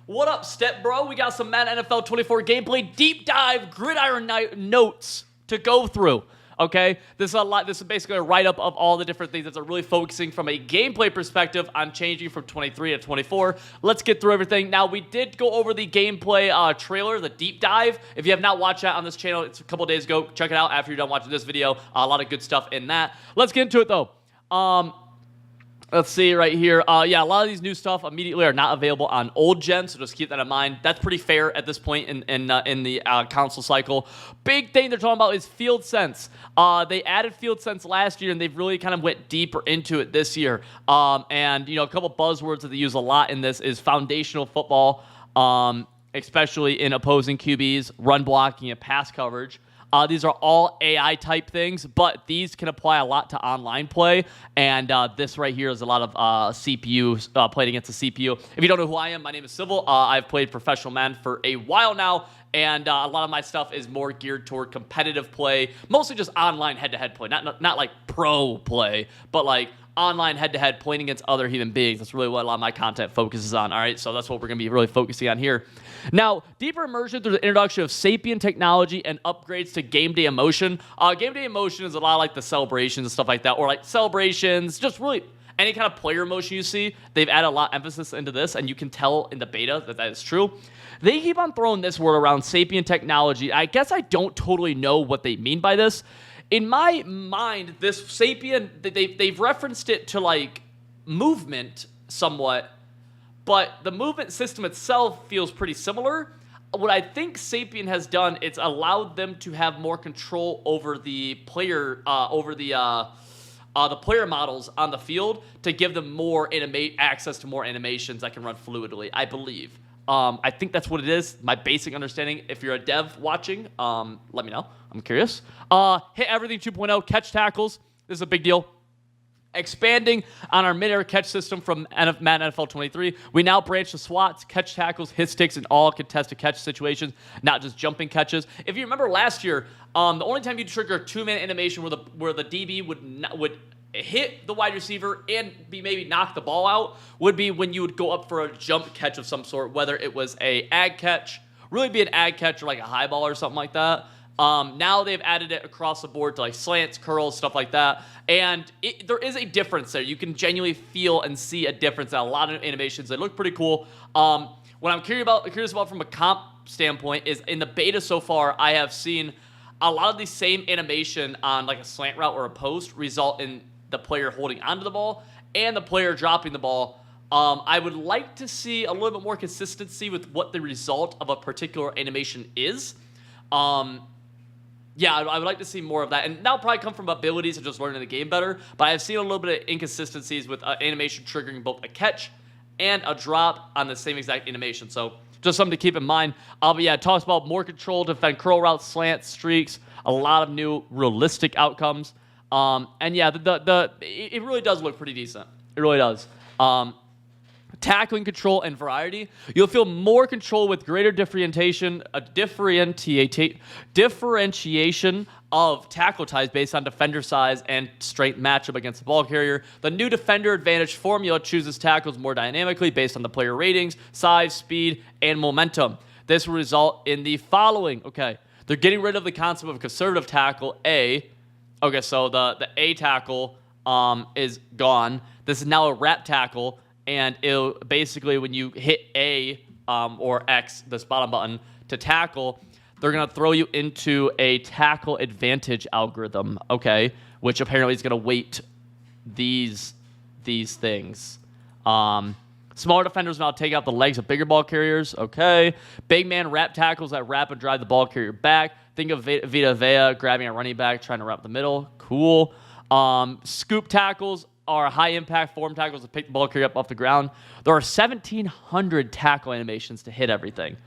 What up, Step Bro? We got some Madden NFL 24 gameplay deep dive gridiron notes to go through. Okay, this is a lot. This is basically a write-up of all the different things that are really focusing from a gameplay perspective on changing from 23 to 24. Let's get through everything. Now, we did go over the gameplay trailer, the deep dive. If you have not watched that on this channel, it's a couple days ago. Check it out after you're done watching this video. A lot of good stuff in that. Let's get into it, though. Let's see right here. Yeah, a lot of these new stuff immediately are not available on old gen, so just keep that in mind. That's pretty fair at this point in the console cycle. Big thing they're talking about is Field Sense. They added Field Sense last year, and they've really kind of went deeper into it this year. And you know, a couple buzzwords that they use a lot in this is foundational football, especially in opposing QBs, run blocking, and pass coverage. These are all AI type things, but these can apply a lot to online play. And this right here is a lot of CPU, played against the CPU. If you don't know who I am, my name is Civil. I've played professional Madden for a while now, and a lot of my stuff is more geared toward competitive play, mostly just online head-to-head play, not like pro play, but like online head-to-head playing against other human beings. That's really what a lot of my content focuses on, all right? So that's what we're going to be really focusing on here. Now, deeper immersion through the introduction of Sapien technology and upgrades to game day emotion. Game day emotion is a lot like the celebrations and stuff like that, or like celebrations, just really any kind of player emotion you see. They've added a lot of emphasis into this, and you can tell in the beta that that is true. They keep on throwing this word around Sapien technology. I guess I don't totally know what they mean by this. In my mind, this Sapien, they've referenced it to like movement somewhat, but the movement system itself feels pretty similar. What I think Sapien has done, it's allowed them to have more control over the player, the player models on the field to give them more access to more animations that can run fluidly, I believe. I think that's what it is. My basic understanding. If you're a dev watching, let me know. I'm curious. Hit everything 2.0, catch tackles. This is a big deal. Expanding on our mid-air catch system from Madden NFL 23, we now branch the swats, catch tackles, hit sticks, and all contested catch situations, not just jumping catches. If you remember last year, the only time you trigger a two-man animation where the DB would hit the wide receiver and maybe knock the ball out would be when you would go up for a jump catch of some sort, whether it was a ag catch, really be an ag catch or like a high ball or something like that. Now they've added it across the board to like slants, curls, stuff like that. And there is a difference there. You can genuinely feel and see a difference in a lot of animations. They look pretty cool. What I'm curious about from a comp standpoint is in the beta so far, I have seen a lot of the same animation on like a slant route or a post result in the player holding onto the ball and the player dropping the ball. I would like to see a little bit more consistency with what the result of a particular animation is. Yeah, I would like to see more of that. And that'll probably come from abilities of just learning the game better. But I've seen a little bit of inconsistencies with animation triggering both a catch and a drop on the same exact animation. So just something to keep in mind. But yeah, it talks about more control to defend curl routes, slants, streaks, a lot of new realistic outcomes. And yeah, it really does look pretty decent. It really does. Tackling control and variety. You'll feel more control with greater differentiation of tackle ties based on defender size and strength matchup against the ball carrier. The new defender advantage formula chooses tackles more dynamically based on the player ratings, size, speed, and momentum. This will result in the following. Okay, they're getting rid of the concept of conservative tackle, A. Okay, so the A tackle is gone. This is now a wrap tackle. And it'll basically, when you hit A or X, this bottom button, to tackle, they're going to throw you into a tackle advantage algorithm, okay, which apparently is going to weight these things. Smaller defenders now take out the legs of bigger ball carriers, okay. Big man wrap tackles that wrap and drive the ball carrier back. Think of Vita Vea grabbing a running back, trying to wrap the middle. Cool. Scoop tackles are high-impact form tackles to pick the ball carrier up off the ground. There are 1,700 tackle animations to hit everything.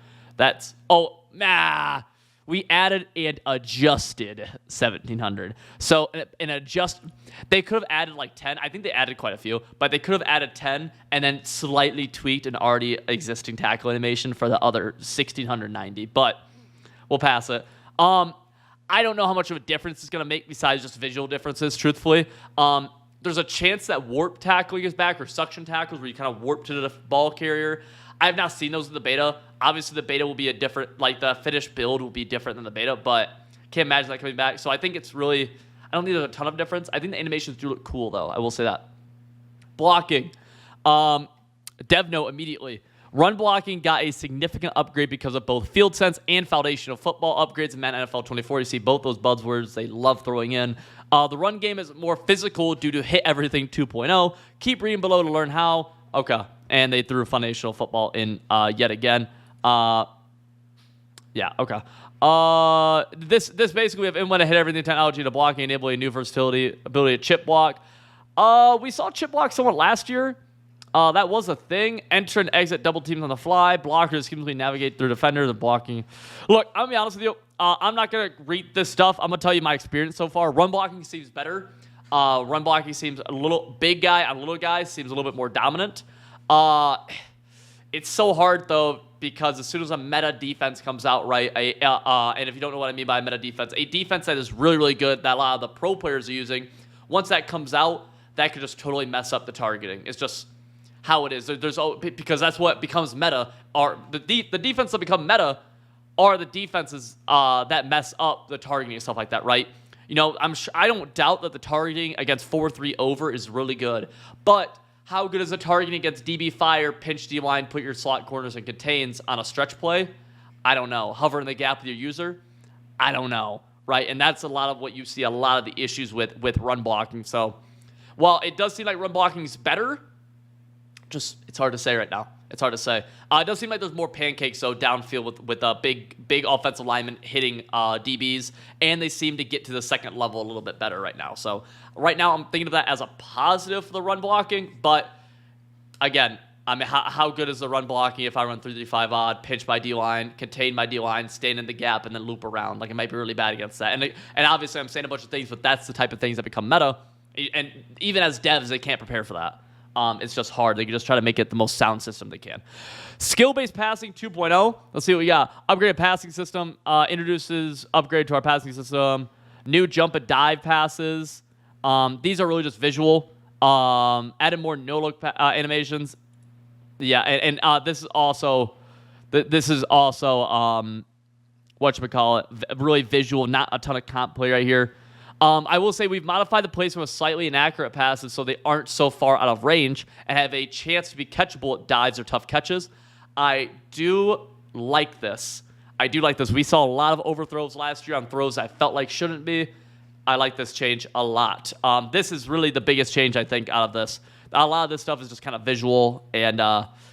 We added and adjusted 1,700. So they could have added like 10. I think they added quite a few, but they could have added 10 and then slightly tweaked an already existing tackle animation for the other 1,690. But we'll pass it. I don't know how much of a difference it's going to make besides just visual differences, truthfully. There's a chance that warp tackling is back, or suction tackles where you kind of warp to the ball carrier. I have not seen those in the beta. Obviously, the beta will be a different, like the finished build will be different than the beta, but can't imagine that coming back. So I think it's really, I don't think there's a ton of difference. I think the animations do look cool, though. I will say that. Blocking. Dev note immediately. Run blocking got a significant upgrade because of both field sense and foundational football upgrades in Madden NFL 24. You see both those buzzwords they love throwing in. The run game is more physical due to Hit Everything 2.0. Keep reading below to learn how. Okay. And they threw foundational football in yet again. Yeah, okay. This basically we have inlet to Hit Everything technology to blocking, enabling new versatility, ability to chip block. We saw chip block somewhat last year. That was a thing. Enter and exit double teams on the fly. Blockers can navigate through defenders and blocking. Look, I'm going to be honest with you. I'm not going to read this stuff. I'm going to tell you my experience so far. Run blocking seems better. Run blocking seems a little big guy on little guy seems a little bit more dominant. It's so hard, though, because as soon as a meta defense comes out, right, and if you don't know what I mean by meta defense, a defense that is really, really good that a lot of the pro players are using, once that comes out, that could just totally mess up the targeting. It's just how it is. Because that's what becomes meta. The defense that become meta are the defenses that mess up the targeting and stuff like that, right? You know, I don't doubt that the targeting against 4-3 over is really good, but how good is the targeting against DB fire, pinch D line, put your slot corners and contains on a stretch play? I don't know. Hover in the gap with your user? I don't know, right? And that's a lot of what you see a lot of the issues with run blocking. So while it does seem like run blocking is better, just it's hard to say right now. It's hard to say. It does seem like there's more pancakes though downfield with big offensive linemen hitting DBs, and they seem to get to the second level a little bit better right now. So right now I'm thinking of that as a positive for the run blocking. But again, I mean, how good is the run blocking if I run 3-3-5 odd, pinch my D line, contain my D line, stand in the gap, and then loop around? Like it might be really bad against that. And obviously I'm saying a bunch of things, but that's the type of things that become meta. And even as devs, they can't prepare for that. It's just hard. They can just try to make it the most sound system they can. Skill-based passing 2.0. Let's see what we got. Upgraded passing system introduces upgrade to our passing system. New jump and dive passes. These are really just visual. Added more no-look animations. Yeah, and this is also whatchamacallit, really visual. Not a ton of comp play right here. I will say we've modified the placement of slightly inaccurate passes so they aren't so far out of range and have a chance to be catchable at dives or tough catches. I do like this. We saw a lot of overthrows last year on throws I felt like shouldn't be. I like this change a lot. This is really the biggest change, I think, out of this. A lot of this stuff is just kind of visual. And,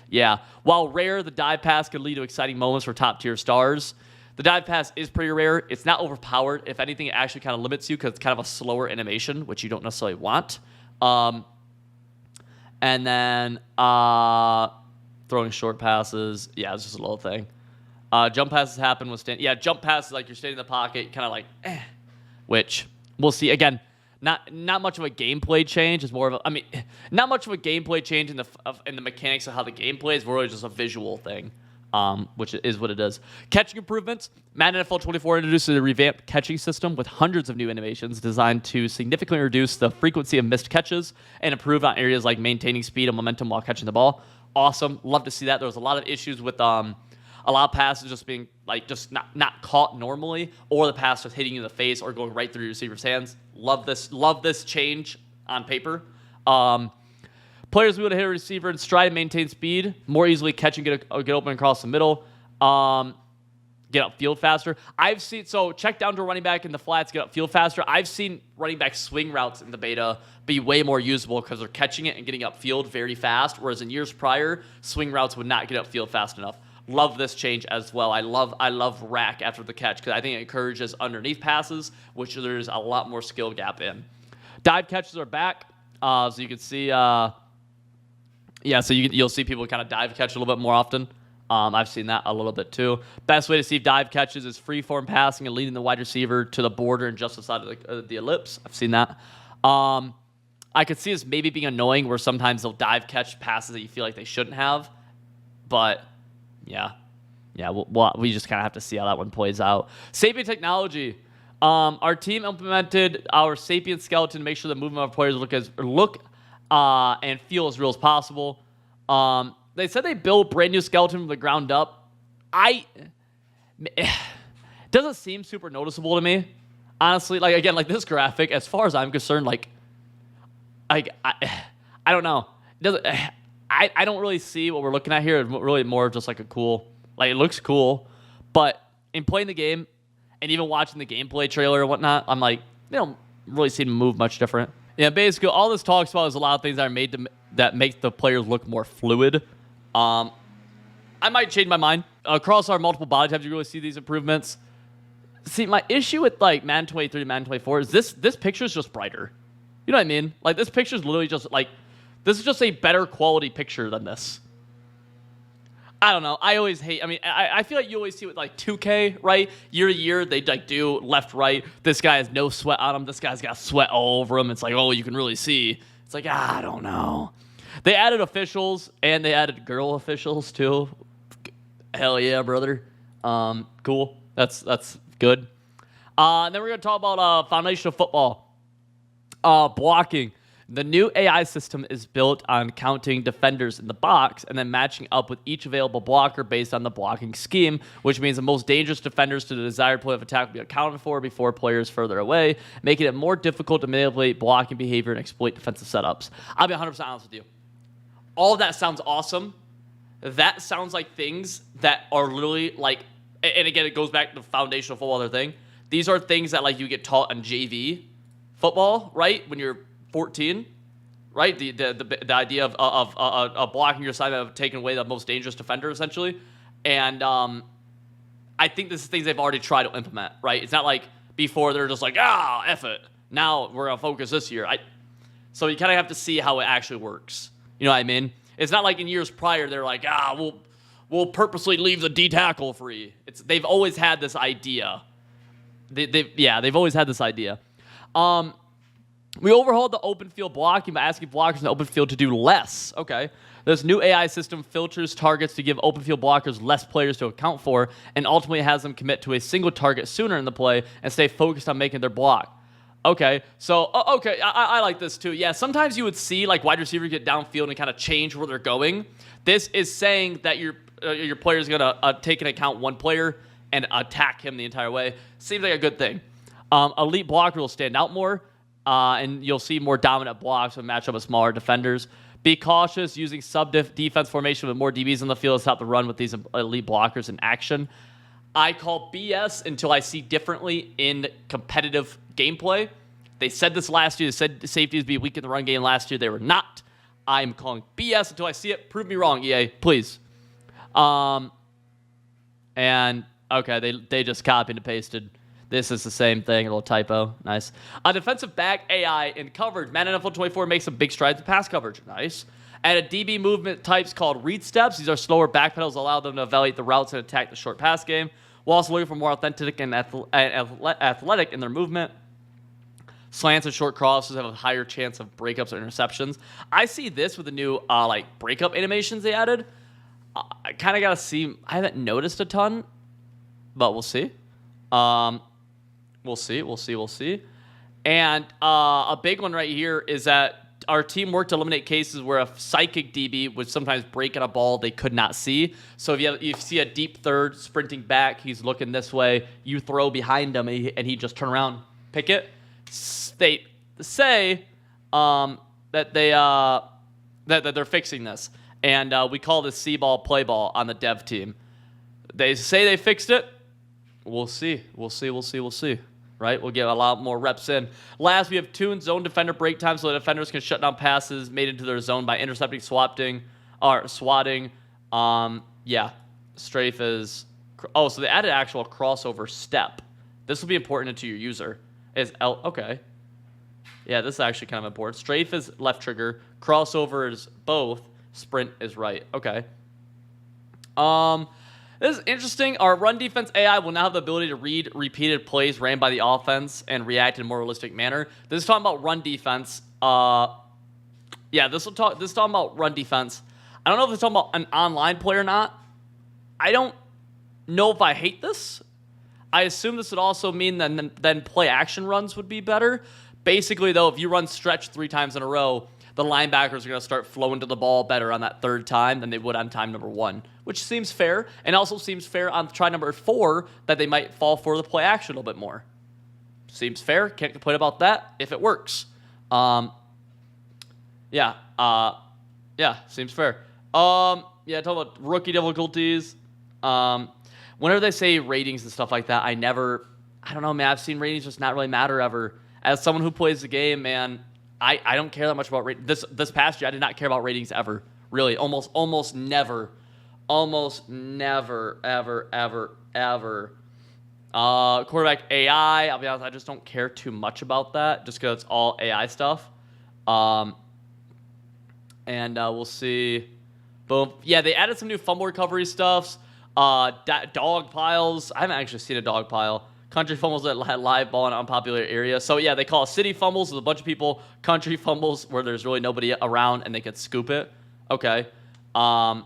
yeah, while rare, the dive pass can lead to exciting moments for top-tier stars. The dive pass is pretty rare. It's not overpowered. If anything, it actually kind of limits you because it's kind of a slower animation, which you don't necessarily want. And then throwing short passes. Yeah, it's just a little thing. Jump passes happen with jump passes like you're standing in the pocket, kind of like, which we'll see. Again, not much of a gameplay change. It's more of not much of a gameplay change in the mechanics of how the game plays. Really just a visual thing. Which is what it is. Catching improvements. Madden NFL 24 introduces a revamped catching system with hundreds of new innovations designed to significantly reduce the frequency of missed catches and improve on areas like maintaining speed and momentum while catching the ball. Awesome. Love to see that. There was a lot of issues with a lot of passes just being like just not caught normally, or the pass just hitting you in the face or going right through your receiver's hands. Love this change on paper. Players will be able to hit a receiver in stride and maintain speed, more easily catch and get open across the middle, get upfield faster. Check down to a running back in the flats, get upfield faster. I've seen running back swing routes in the beta be way more usable because they're catching it and getting upfield very fast, whereas in years prior, swing routes would not get upfield fast enough. Love this change as well. I love rack after the catch because I think it encourages underneath passes, which there's a lot more skill gap in. Dive catches are back, so you can see... so you'll see people kind of dive catch a little bit more often. I've seen that a little bit too. Best way to see dive catches is free-form passing and leading the wide receiver to the border and just outside of the ellipse. I've seen that. I could see this maybe being annoying where sometimes they'll dive catch passes that you feel like they shouldn't have. But, yeah, we just kind of have to see how that one plays out. Sapient technology. Our team implemented our Sapient skeleton to make sure the movement of players look and feel as real as possible. They said they built brand new skeleton from the ground up. It doesn't seem super noticeable to me, honestly. Like, again, like this graphic, as far as I'm concerned, I don't know. It doesn't. I don't really see what we're looking at here. It's really more just like a cool, like it looks cool, but in playing the game and even watching the gameplay trailer and whatnot, I'm like, they don't really seem to move much different. Yeah, basically all this talks about is a lot of things that are made that make the players look more fluid. I might change my mind. Across our multiple body types, you really see these improvements. See, my issue with like Madden 23 to Madden 24 is this picture is just brighter. You know what I mean? Like this picture is literally just like, this is just a better quality picture than this. I don't know. I always hate, I mean, I feel like you always see with like 2K, right? Year to year, they like do left, right. This guy has no sweat on him. This guy's got sweat all over him. It's like, oh, you can really see. It's like, I don't know. They added officials and they added girl officials too. Hell yeah, brother. Cool. That's good. And then we're going to talk about foundation of football. Blocking. The new AI system is built on counting defenders in the box and then matching up with each available blocker based on the blocking scheme, which means the most dangerous defenders to the desired point of attack will be accounted for before players further away, making it more difficult to manipulate blocking behavior and exploit defensive setups. I'll be 100% honest with you. All of that sounds awesome. That sounds like things that are literally like, and again, it goes back to the foundational football other thing. These are things that like you get taught on JV football, right? When you're 14, right? The idea of blocking your side, of taking away the most dangerous defender, essentially. And I think this is things they've already tried to implement, right? It's not like before they're just like, F it. Now we're going to focus this year. So you kind of have to see how it actually works. You know what I mean? It's not like in years prior they're like, we'll purposely leave the D tackle free. They've always had this idea. They've always had this idea. We overhauled the open field blocking by asking blockers in the open field to do less. Okay. This new AI system filters targets to give open field blockers less players to account for and ultimately has them commit to a single target sooner in the play and stay focused on making their block. Okay. So, okay. I like this too. Yeah. Sometimes you would see like wide receivers get downfield and kind of change where they're going. This is saying that your player is going to take into account one player and attack him the entire way. Seems like a good thing. Elite blocker will stand out more. And you'll see more dominant blocks when match up with smaller defenders. Be cautious using sub-defense formation with more DBs in the field to stop the run with these elite blockers in action. I call BS until I see differently in competitive gameplay. They said this last year. They said safeties be weak in the run game last year. They were not. I'm calling BS until I see it. Prove me wrong, EA, please. And, okay, they just copied and pasted. This is the same thing, a little typo. Nice. A defensive back AI in coverage. Madden NFL 24 makes some big strides in pass coverage. Nice. And a DB movement types called read steps. These are slower back pedals, allow them to evaluate the routes and attack the short pass game, while also looking for more authentic and athletic in their movement. Slants and short crosses have a higher chance of breakups or interceptions. I see this with the new like breakup animations they added. I kind of got to see. I haven't noticed a ton, but we'll see. We'll see. And a big one right here is that our team worked to eliminate cases where a psychic DB would sometimes break on a ball they could not see. So if you see a deep third sprinting back, he's looking this way, you throw behind him, and he just turn around, pick it. They say that they're fixing this, and we call this C-ball play ball on the dev team. They say they fixed it. We'll see. Right? We'll get a lot more reps in. Last, we have tuned zone defender break time so that defenders can shut down passes made into their zone by intercepting, swatting. Strafe is... Oh, so they added actual crossover step. This will be important to your user. Okay. Yeah, this is actually kind of important. Strafe is left trigger. Crossover is both. Sprint is right. Okay. This is interesting. Our run defense AI will now have the ability to read repeated plays ran by the offense and react in a more realistic manner. This is talking about run defense. This is talking about run defense. I don't know if it's talking about an online play or not. I don't know if I hate this. I assume this would also mean then play action runs would be better. Basically, though, if you run stretch 3 times in a row, the linebackers are going to start flowing to the ball better on that third time than they would on time number 1, which seems fair, and also seems fair on try number 4 that they might fall for the play action a little bit more. Seems fair. Can't complain about that if it works. Yeah, seems fair. Yeah, talk about rookie difficulties. Whenever they say ratings and stuff like that, I don't know, man. I've seen ratings just not really matter ever. As someone who plays the game, man, I don't care that much about ratings. This past year, I did not care about ratings ever. Really, almost never, ever. Quarterback AI, I'll be honest, I just don't care too much about that, just because it's all AI stuff. And we'll see. Boom. Yeah, they added some new fumble recovery stuffs. Dog piles. I haven't actually seen a dog pile. Country fumbles that had live ball in an unpopular area. So, yeah, they call it city fumbles with a bunch of people. Country fumbles where there's really nobody around and they can scoop it. Okay. And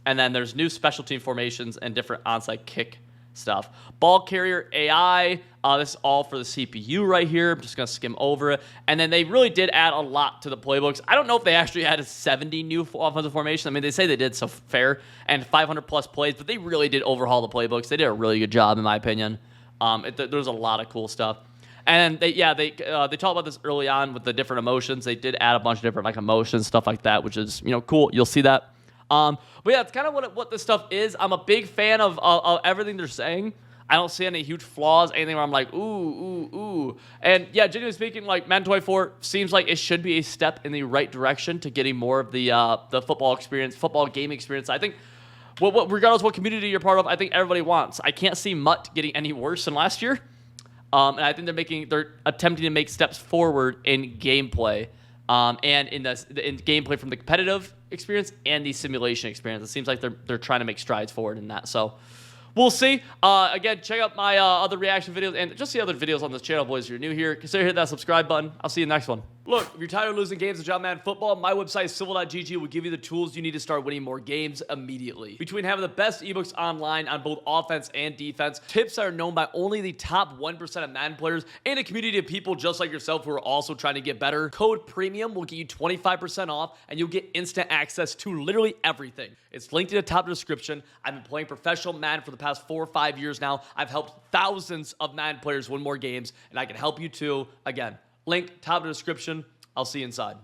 then there's new special team formations and different onside kick stuff. Ball carrier AI. This is all for the CPU right here. I'm just going to skim over it. And then they really did add a lot to the playbooks. I don't know if they actually added 70 new offensive formations. I mean, they say they did, so fair, and 500-plus plays, but they really did overhaul the playbooks. They did a really good job, in my opinion. There's a lot of cool stuff. And they talked about this early on with the different emotions. They did add a bunch of different like emotions, stuff like that, which is cool. You'll see that. But yeah, it's kind of what this stuff is. I'm a big fan of everything they're saying. I don't see any huge flaws, anything where I'm like, ooh. And yeah, genuinely speaking, like Madden 24 seems like it should be a step in the right direction to getting more of the football experience, football game experience. I think, regardless of what community you're part of, I think everybody wants. I can't see Mutt getting any worse than last year. And I think they're attempting to make steps forward in gameplay. And in gameplay from the competitive experience and the simulation experience. It seems like they're trying to make strides forward in that. So we'll see. Again, check out my other reaction videos and just the other videos on this channel, boys. If you're new here, consider hitting that subscribe button. I'll see you in the next one. Look, if you're tired of losing games to John Madden Football, my website, civil.gg, will give you the tools you need to start winning more games immediately. Between having the best ebooks online on both offense and defense, tips that are known by only the top 1% of Madden players, and a community of people just like yourself who are also trying to get better, code PREMIUM will get you 25% off, and you'll get instant access to literally everything. It's linked in the top description. I've been playing professional Madden for the past 4 or 5 years now. I've helped thousands of Madden players win more games, and I can help you too. Again, link top of the description. I'll see you inside.